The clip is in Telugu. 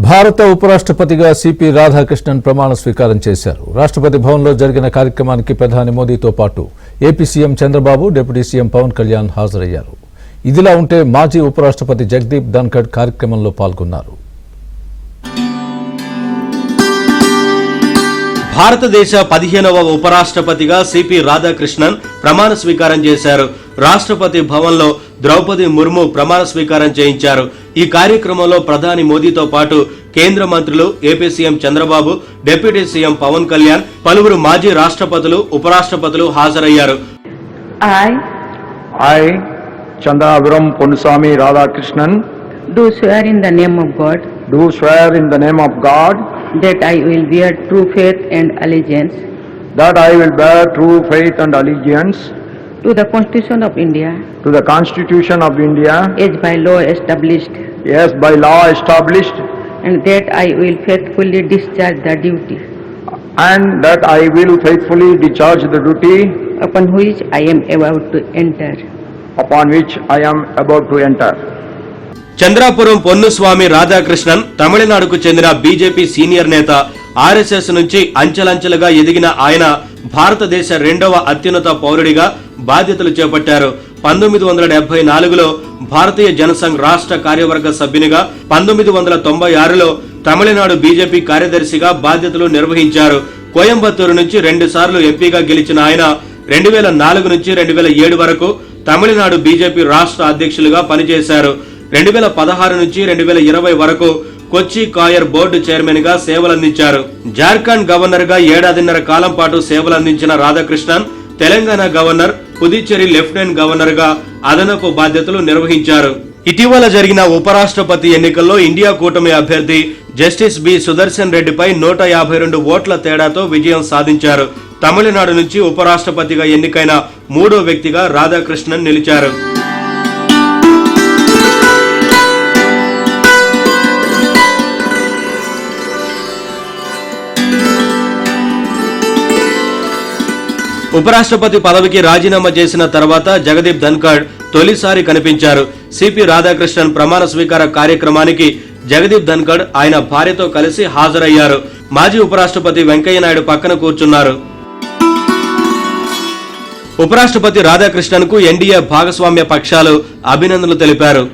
భారత ఉపరాష్ట్రపతిగా సిపి రాధాకృష్ణన్ ప్రమాణ స్వీకారం చేశారు. రాష్ట్రపతి భవన్లో జరిగిన కార్యక్రమానికి ప్రధాని మోదీతో పాటు AP CM Chandrababu, deputy CM Pawan Kalyan హాజరయ్యారు. ఇదిలా ఉంటే మాజీ ఉపరాష్ట్రపతి జగదీప్ ధన్ఖడ్ కార్యక్రమంలో పాల్గొన్నారు. భారతదేశ 15వ ఉపరాష్ట్రపతిగా సిపి రాధాకృష్ణన్ ప్రమాణ స్వీకారం చేశారు. రాష్ట్రపతి భవన్లో ద్రౌపది ముర్ము ప్రమాణ స్వీకారం చేయించారు. ఈ కార్యక్రమంలో ప్రధాని మోదీతో పాటు కేంద్ర మంత్రులు, AP CM Chandrababu, deputy CM Pawan Kalyan, పలువురు మాజీ రాష్ట్రపతులు, ఉపరాష్ట్రపతులు హాజరయ్యారు. I, Chandrapuram Ponnuswamy Radhakrishnan, do swear in the name of God do swear in the name of God that I will bear true faith and allegiance that I will bear true faith and allegiance to the Constitution of India to the Constitution of India as by law established, as by law established, and that I will faithfully discharge the duty and that I will faithfully discharge the duty upon which I am about to enter. Chandrapuram Ponnuswamy Radhakrishnan తమిళనాడుకు చెందిన బీజేపీ సీనియర్ నేత. ఆర్ఎస్ఎస్ నుంచి అంచెలంచెలుగా ఎదిగిన ఆయన భారతదేశ 2వ అత్యున్నత పౌరుడిగా బాధ్యతలు చేపట్టారు. 1974లో భారతీయ జనసంఘ్ రాష్ట్ర కార్యవర్గ సభ్యునిగా, 1996లో తమిళనాడు బీజేపీ కార్యదర్శిగా బాధ్యతలు నిర్వహించారు. కోయంబత్తూరు నుంచి 2 సార్లు ఎంపీగా గెలిచిన ఆయన 2004 నుంచి 2007 వరకు తమిళనాడు బీజేపీ రాష్ట్ర అధ్యక్షులుగా పనిచేశారు. 2016 నుంచి 2020 వరకు కొచ్చి కాయర్ బోర్డు చైర్మన్ గా సేవలందించారు. జార్ఖండ్ గవర్నర్ గా 7.5 కాలం పాటు సేవలందించిన Radhakrishnan Telangana governor, Puducherry lieutenant governor గా అదనపు బాధ్యతలు నిర్వహించారు. ఇటీవల జరిగిన ఉపరాష్ట్రపతి ఎన్నికల్లో ఇండియా కూటమి అభ్యర్థి జస్టిస్ బి సుదర్శన్ రెడ్డిపై 152 ఓట్ల తేడాతో విజయం సాధించారు. తమిళనాడు నుంచి ఉపరాష్ట్రపతిగా ఎన్నికైన 3వ వ్యక్తిగా రాధాకృష్ణన్ నిలిచారు. ఉపరాష్ట్రపతి పదవికి రాజీనామా చేసిన తర్వాత జగదీప్ ధన్ఖడ్ తొలిసారి కనిపించారు. సిపి రాధాకృష్ణన్ ప్రమాణ స్వీకార కార్యక్రమానికి జగదీప్ ధన్ఖడ్ ఆయన భార్యతో కలిసి హాజరయ్యారు. మాజీ ఉపరాష్ట్రపతి వెంకయ్యనాయుడు పక్కన కూర్చున్నారు. ఉపరాష్ట్రపతి రాధాకృష్ణన్ కు ఎన్డీఏ భాగస్వామ్య పక్షాలు అభినందనలు తెలిపారు.